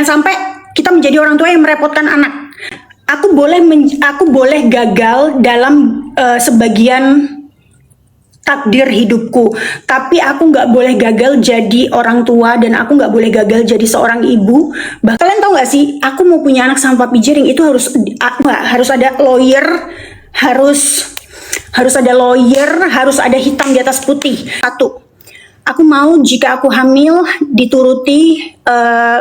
Jangan sampai kita menjadi orang tua yang merepotkan anak. Aku boleh gagal dalam sebagian takdir hidupku, tapi aku nggak boleh gagal jadi orang tua, dan aku nggak boleh gagal jadi seorang ibu. Bahkan kalian tahu nggak sih, aku mau punya anak sama papi jering itu harus ada lawyer, harus ada lawyer, harus ada hitam di atas putih. Satu, aku mau jika aku hamil dituruti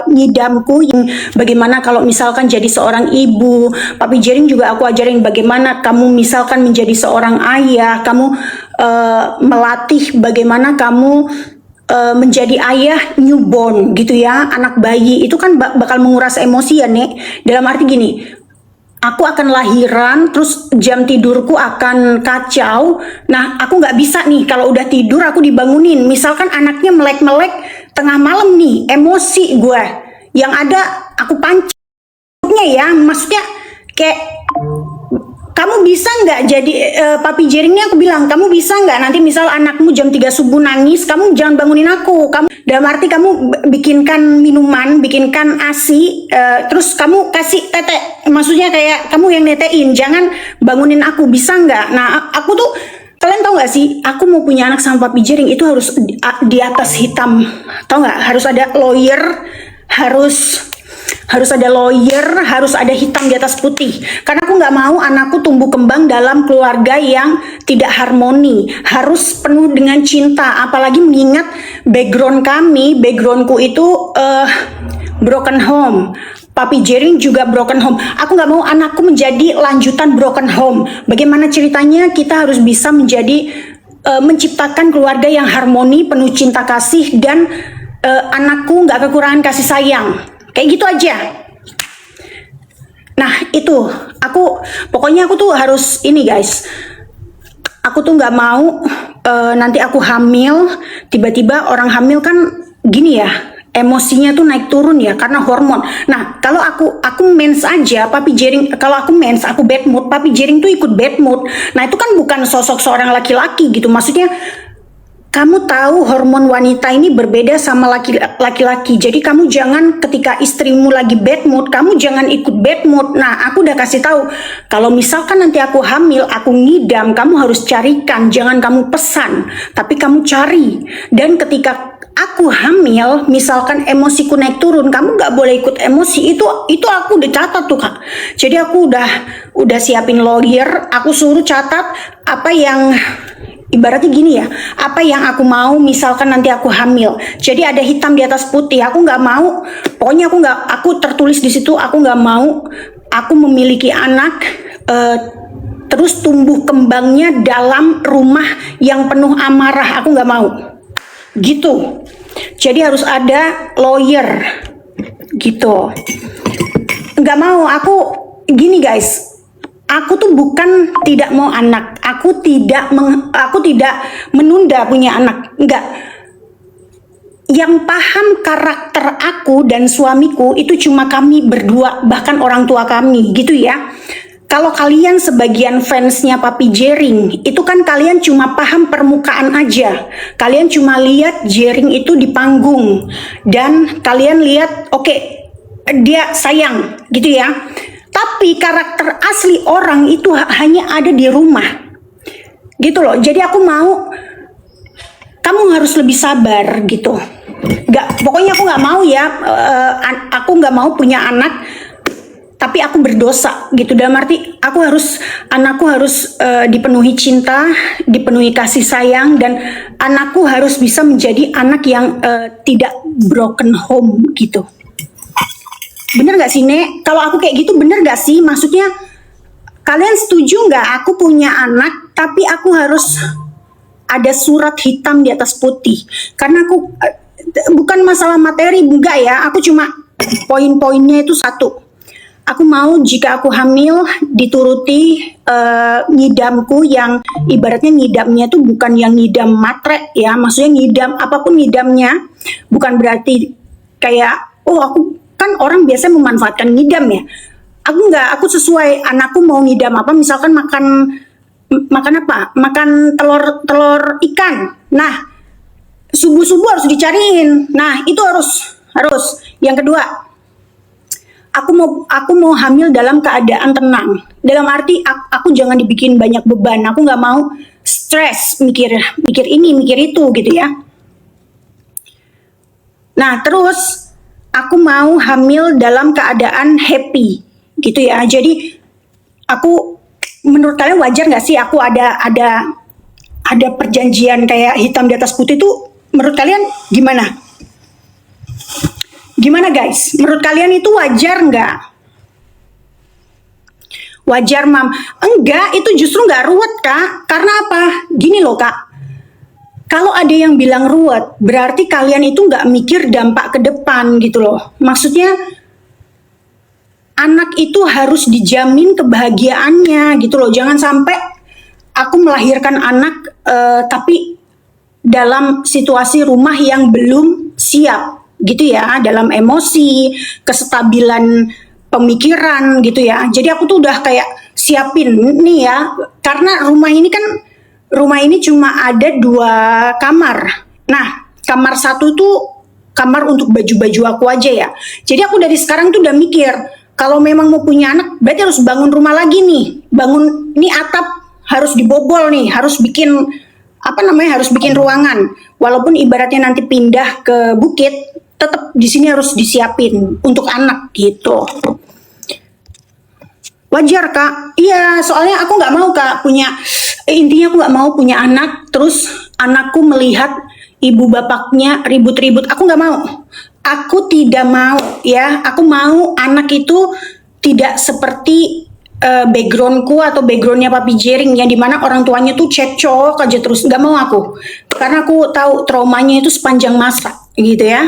ngidamku, yang bagaimana kalau misalkan jadi seorang ibu. Papi jering juga aku ajarin bagaimana kamu misalkan menjadi seorang ayah, kamu melatih bagaimana kamu menjadi ayah newborn gitu ya, anak bayi itu kan bakal menguras emosi ya Nek. Dalam arti gini, aku akan lahiran, terus jam tidurku akan kacau. Nah, aku nggak bisa nih kalau udah tidur aku dibangunin. Misalkan anaknya melek-melek tengah malam nih, emosi gue. Yang ada aku pancingnya ya, maksudnya kayak kamu bisa nggak jadi papi jeringnya, aku bilang kamu bisa nggak nanti misal anakmu jam 3 subuh nangis, kamu jangan bangunin aku. Kamu dalam arti kamu bikinkan minuman, bikinkan ASI, terus kamu kasih tete, maksudnya kayak kamu yang netein, jangan bangunin aku, bisa nggak? Nah, aku tuh, kalian tahu nggak sih, aku mau punya anak sama papi jering itu harus di atas hitam, tahu nggak? Harus ada lawyer, harus ada lawyer, harus ada hitam di atas putih. Karena aku nggak mau anakku tumbuh kembang dalam keluarga yang tidak harmoni. Harus penuh dengan cinta. Apalagi mengingat backgroundku itu broken home. Papi jering juga broken home. Aku nggak mau anakku menjadi lanjutan broken home. Bagaimana ceritanya kita harus bisa menjadi menciptakan keluarga yang harmoni, penuh cinta kasih, dan anakku nggak kekurangan kasih sayang. Kayak gitu aja. Nah itu, pokoknya aku tuh harus ini guys. Aku tuh nggak mau nanti aku hamil, tiba-tiba orang hamil kan gini ya, emosinya tuh naik turun ya karena hormon. Nah kalau aku mens aja, papi jering, kalau aku mens, aku bad mood, papi jering tuh ikut bad mood. Nah itu kan bukan sosok seorang laki-laki gitu, maksudnya kamu tahu hormon wanita ini berbeda sama laki-laki. Jadi kamu jangan ketika istrimu lagi bad mood, kamu jangan ikut bad mood. Nah, aku udah kasih tahu, kalau misalkan nanti aku hamil, aku ngidam, kamu harus carikan, jangan kamu pesan, tapi kamu cari. Dan ketika aku hamil, misalkan emosiku naik turun, kamu nggak boleh ikut emosi. Itu aku udah catat tuh Kak. Jadi aku udah siapin lawyer, aku suruh catat apa yang ibaratnya gini ya, apa yang aku mau misalkan nanti aku hamil. Jadi ada hitam di atas putih. Aku nggak mau, pokoknya aku tertulis di situ, aku nggak mau aku memiliki anak terus tumbuh kembangnya dalam rumah yang penuh amarah. Aku nggak mau gitu. Jadi harus ada lawyer gitu. Nggak mau, aku gini guys, aku tuh bukan tidak mau anak, aku tidak menunda punya anak, enggak. Yang paham karakter aku dan suamiku itu cuma kami berdua, bahkan orang tua kami gitu ya. Kalau kalian sebagian fansnya papi jering, itu kan kalian cuma paham permukaan aja. Kalian cuma lihat jering itu di panggung, dan kalian lihat oke, dia sayang gitu ya. Tapi karakter asli orang itu hanya ada di rumah gitu loh. Jadi aku mau kamu harus lebih sabar gitu. Pokoknya aku nggak mau ya, aku nggak mau punya anak tapi aku berdosa gitu. Dalam arti anakku harus dipenuhi cinta, dipenuhi kasih sayang, dan anakku harus bisa menjadi anak yang tidak broken home gitu. Bener gak sih Nek? Kalau aku kayak gitu bener gak sih? Maksudnya kalian setuju nggak aku punya anak tapi aku harus ada surat hitam di atas putih? Karena aku bukan masalah materi, enggak ya. Aku cuma poin-poinnya itu satu. Aku mau jika aku hamil dituruti ngidamku, yang ibaratnya ngidamnya tuh bukan yang ngidam matre ya. Maksudnya ngidam apapun ngidamnya, bukan berarti kayak aku kan orang biasa memanfaatkan ngidam ya. Aku enggak, aku sesuai anakku mau ngidam apa, misalkan makan apa? Makan telur ikan. Nah, subuh-subuh harus dicariin. Nah, itu harus. Yang kedua, aku mau hamil dalam keadaan tenang. Dalam arti aku jangan dibikin banyak beban. Aku nggak mau stres mikir ini mikir itu gitu ya. Nah terus aku mau hamil dalam keadaan happy gitu ya. Jadi aku, menurut kalian wajar nggak sih aku ada perjanjian kayak hitam di atas putih tuh? Menurut kalian gimana? Gimana guys? Menurut kalian itu wajar nggak? Wajar mam? Enggak, itu justru nggak ruwet kak. Karena apa? Gini loh kak. Kalau ada yang bilang ruwet, berarti kalian itu nggak mikir dampak ke depan gitu loh. Maksudnya anak itu harus dijamin kebahagiaannya gitu loh. Jangan sampai aku melahirkan anak tapi dalam situasi rumah yang belum siap gitu ya, dalam emosi, kestabilan pemikiran gitu ya. Jadi aku tuh udah kayak siapin nih ya, karena rumah ini cuma ada 2 kamar. Nah, kamar satu tuh kamar untuk baju-baju aku aja ya. Jadi aku dari sekarang tuh udah mikir, kalau memang mau punya anak, berarti harus bangun rumah lagi nih. Bangun, ini atap harus dibobol nih, harus bikin harus bikin ruangan. Walaupun ibaratnya nanti pindah ke bukit, tetap di sini harus disiapin untuk anak gitu. Wajar kak, iya soalnya aku nggak mau kak intinya aku nggak mau punya anak terus anakku melihat ibu bapaknya ribut-ribut, aku nggak mau. Aku tidak mau ya, aku mau anak itu tidak seperti backgroundku atau backgroundnya Papi Jering yang dimana orang tuanya tuh cekcok aja terus, nggak mau aku. Karena aku tahu traumanya itu sepanjang masa gitu ya.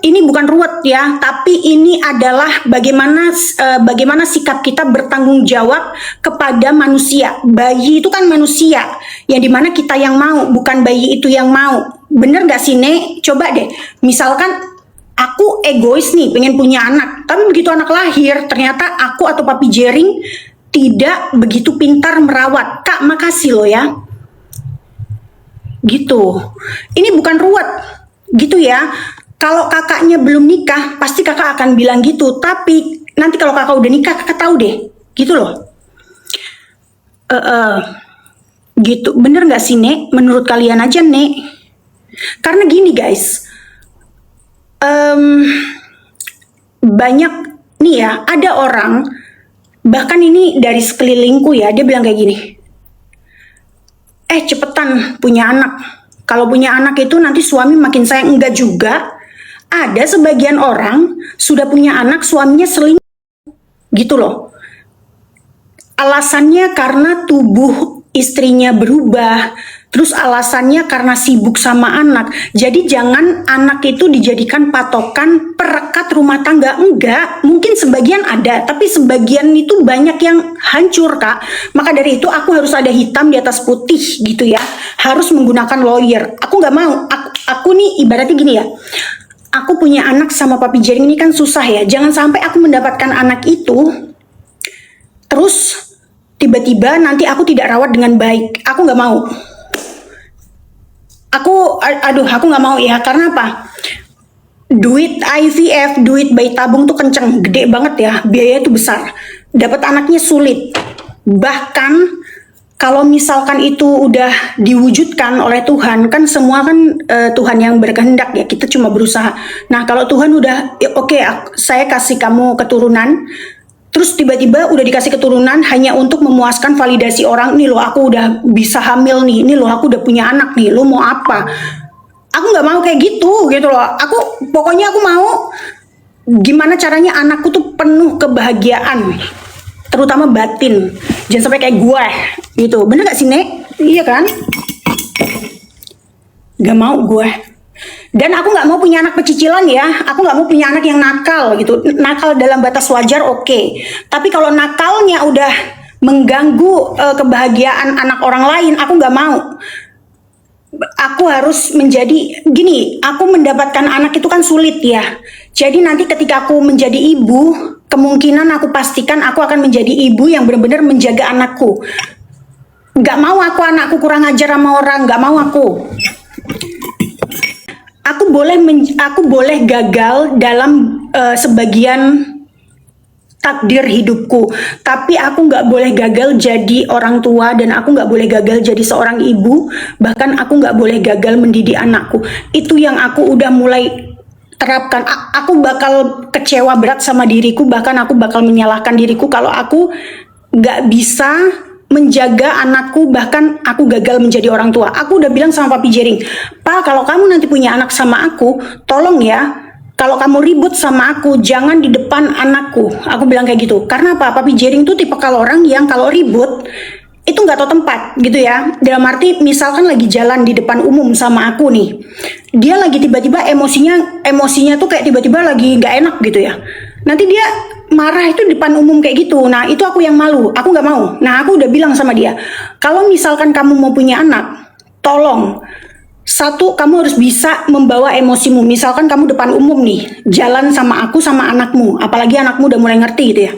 Ini bukan ruwet ya, tapi ini adalah bagaimana sikap kita bertanggung jawab kepada manusia. Bayi itu kan manusia, yang dimana kita yang mau, bukan bayi itu yang mau. Bener gak sih Nek? Coba deh, misalkan aku egois nih, pengen punya anak, tapi begitu anak lahir, ternyata aku atau Papi Jering tidak begitu pintar merawat. Kak, makasih loh ya. Gitu. Ini bukan ruwet, gitu ya. Kalau kakaknya belum nikah, pasti kakak akan bilang gitu. Tapi nanti kalau kakak udah nikah, kakak tahu deh. Gitu loh. Gitu. Bener gak sih, Nek? Menurut kalian aja, Nek. Karena gini, guys. Banyak nih ya, ada orang, bahkan ini dari sekelilingku ya, dia bilang kayak gini. Cepetan punya anak. Kalau punya anak itu nanti suami makin sayang. Enggak juga. Ada sebagian orang sudah punya anak, suaminya selingkuh gitu loh. Alasannya karena tubuh istrinya berubah, terus alasannya karena sibuk sama anak. Jadi jangan anak itu dijadikan patokan perekat rumah tangga. Enggak, mungkin sebagian ada, tapi sebagian itu banyak yang hancur kak. Maka dari itu aku harus ada hitam di atas putih gitu ya. Harus menggunakan lawyer. Aku nggak mau, aku nih ibaratnya gini ya. Aku punya anak sama Papi Jering ini kan susah ya. Jangan sampai aku mendapatkan anak itu, terus tiba-tiba nanti aku tidak rawat dengan baik. Aku nggak mau. Aku nggak mau ya. Karena apa? Duit IVF, duit bayi tabung tuh kenceng, gede banget ya. Biaya itu besar. Dapat anaknya sulit. Bahkan kalau misalkan itu udah diwujudkan oleh Tuhan, kan semua kan Tuhan yang berkehendak ya, kita cuma berusaha. Nah kalau Tuhan udah, oke, saya kasih kamu keturunan, terus tiba-tiba udah dikasih keturunan hanya untuk memuaskan validasi orang, nih loh aku udah bisa hamil nih loh aku udah punya anak nih, lo mau apa? Aku nggak mau kayak gitu loh. Pokoknya aku mau gimana caranya anakku tuh penuh kebahagiaan, terutama batin. Jangan sampai kayak gue gitu. Bener gak sih Nek? Iya kan? Gak mau gue. Dan aku gak mau punya anak pecicilan ya. Aku gak mau punya anak yang nakal gitu. Nakal dalam batas wajar oke. Tapi kalau nakalnya udah mengganggu kebahagiaan anak orang lain, aku gak mau. Aku harus menjadi gini, aku mendapatkan anak itu kan sulit ya. Jadi nanti ketika aku menjadi ibu, kemungkinan aku pastikan aku akan menjadi ibu yang benar-benar menjaga anakku. Gak mau aku anakku kurang ajar sama orang, gak mau aku. aku boleh gagal dalam sebagian takdir hidupku, tapi aku nggak boleh gagal jadi orang tua, dan aku nggak boleh gagal jadi seorang ibu, bahkan aku nggak boleh gagal mendidik anakku. Itu yang aku udah mulai terapkan. Aku bakal kecewa berat sama diriku, bahkan aku bakal menyalahkan diriku kalau aku nggak bisa menjaga anakku, bahkan aku gagal menjadi orang tua. Aku udah bilang sama Papi Jering, "Pa, kalau kamu nanti punya anak sama aku, tolong ya, kalau kamu ribut sama aku, jangan di depan anakku." Aku bilang kayak gitu. Karena apa? Papi Jering tuh tipe kalau orang yang kalau ribut itu nggak tahu tempat gitu ya. Dalam arti misalkan lagi jalan di depan umum sama aku nih, dia lagi tiba-tiba emosinya tuh kayak tiba-tiba lagi nggak enak gitu ya. Nanti dia marah itu di depan umum kayak gitu. Nah itu aku yang malu, aku nggak mau. Nah aku udah bilang sama dia, kalau misalkan kamu mau punya anak, tolong satu, kamu harus bisa membawa emosimu. Misalkan kamu depan umum nih, jalan sama aku sama anakmu, apalagi anakmu udah mulai ngerti gitu ya.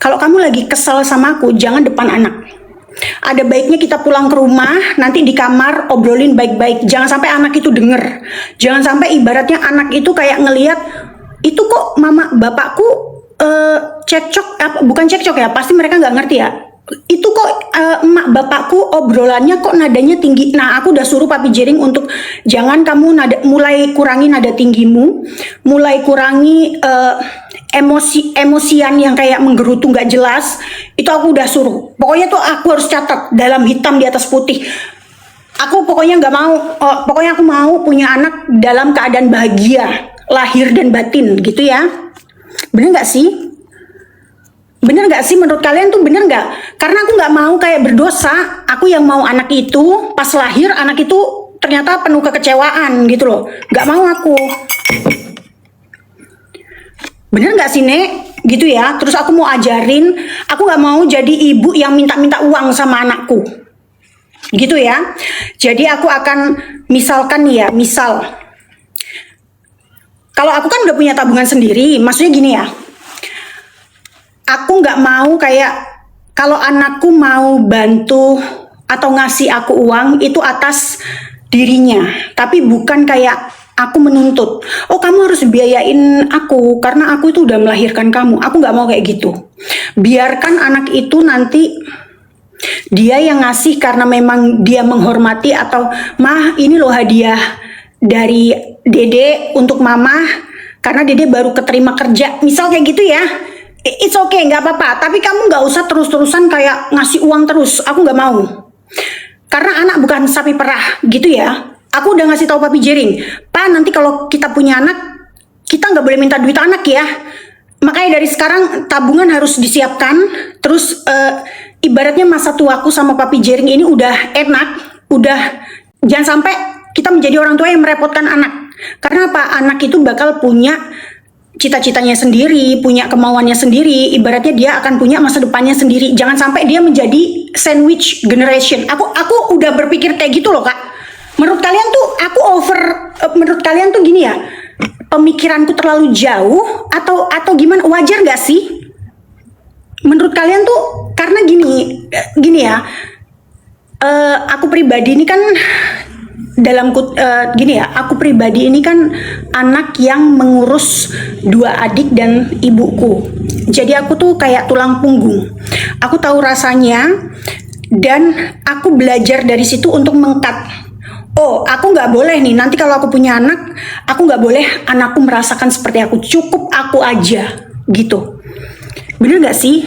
Kalau kamu lagi kesel sama aku, jangan depan anak. Ada baiknya kita pulang ke rumah, nanti di kamar obrolin baik-baik. Jangan sampai anak itu denger. Jangan sampai ibaratnya anak itu kayak ngelihat, itu kok mama bapakku cekcok, bukan cekcok ya, pasti mereka nggak ngerti ya. Itu kok emak bapakku obrolannya kok nadanya tinggi. Nah aku udah suruh Papi Jering untuk jangan kamu mulai kurangi nada tinggimu, mulai kurangi emosian yang kayak menggerutu nggak jelas. Itu aku udah suruh. Pokoknya tuh aku harus catat dalam hitam di atas putih. Aku pokoknya nggak mau, pokoknya aku mau punya anak dalam keadaan bahagia, lahir dan batin gitu ya. Bener nggak sih? Bener nggak sih menurut kalian tuh bener nggak? Karena aku nggak mau kayak berdosa. Aku yang mau anak itu pas lahir, anak itu ternyata penuh kekecewaan gitu loh. Nggak mau aku. Bener nggak sih Nek? Gitu ya. Terus aku mau ajarin, aku nggak mau jadi ibu yang minta-minta uang sama anakku. Gitu ya. Jadi aku akan misalkan nih ya, misal kalau aku kan udah punya tabungan sendiri, maksudnya gini ya, aku nggak mau kayak kalau anakku mau bantu atau ngasih aku uang itu atas dirinya, tapi bukan kayak aku menuntut, oh kamu harus biayain aku karena aku itu udah melahirkan kamu. Aku nggak mau kayak gitu. Biarkan anak itu nanti dia yang ngasih karena memang dia menghormati, atau mah ini loh hadiah dari Dede untuk mama karena Dede baru keterima kerja, misal kayak gitu ya. It's okay, nggak apa-apa. Tapi kamu nggak usah terus-terusan kayak ngasih uang terus. Aku nggak mau. Karena anak bukan sapi perah gitu ya. Aku udah ngasih tahu Papi Jering, Pak nanti kalau kita punya anak, kita nggak boleh minta duit anak ya. Makanya dari sekarang tabungan harus disiapkan. Terus ibaratnya masa tuaku sama Papi Jering ini udah enak. Udah jangan sampai kita menjadi orang tua yang merepotkan anak. Karena apa? Anak itu bakal punya cita-citanya sendiri, punya kemauannya sendiri. Ibaratnya dia akan punya masa depannya sendiri. Jangan sampai dia menjadi sandwich generation. Aku udah berpikir kayak gitu loh Kak. Menurut kalian tuh aku menurut kalian tuh gini ya, pemikiranku terlalu jauh atau gimana? Wajar nggak sih? Menurut kalian tuh karena gini ya, aku pribadi ini kan gini ya, aku pribadi ini kan anak yang mengurus dua adik dan ibuku. Jadi aku tuh kayak tulang punggung. Aku tahu rasanya dan aku belajar dari situ untuk mengkat. Oh, aku nggak boleh nih. Nanti kalau aku punya anak, aku nggak boleh anakku merasakan seperti aku. Cukup aku aja, gitu. Bener nggak sih?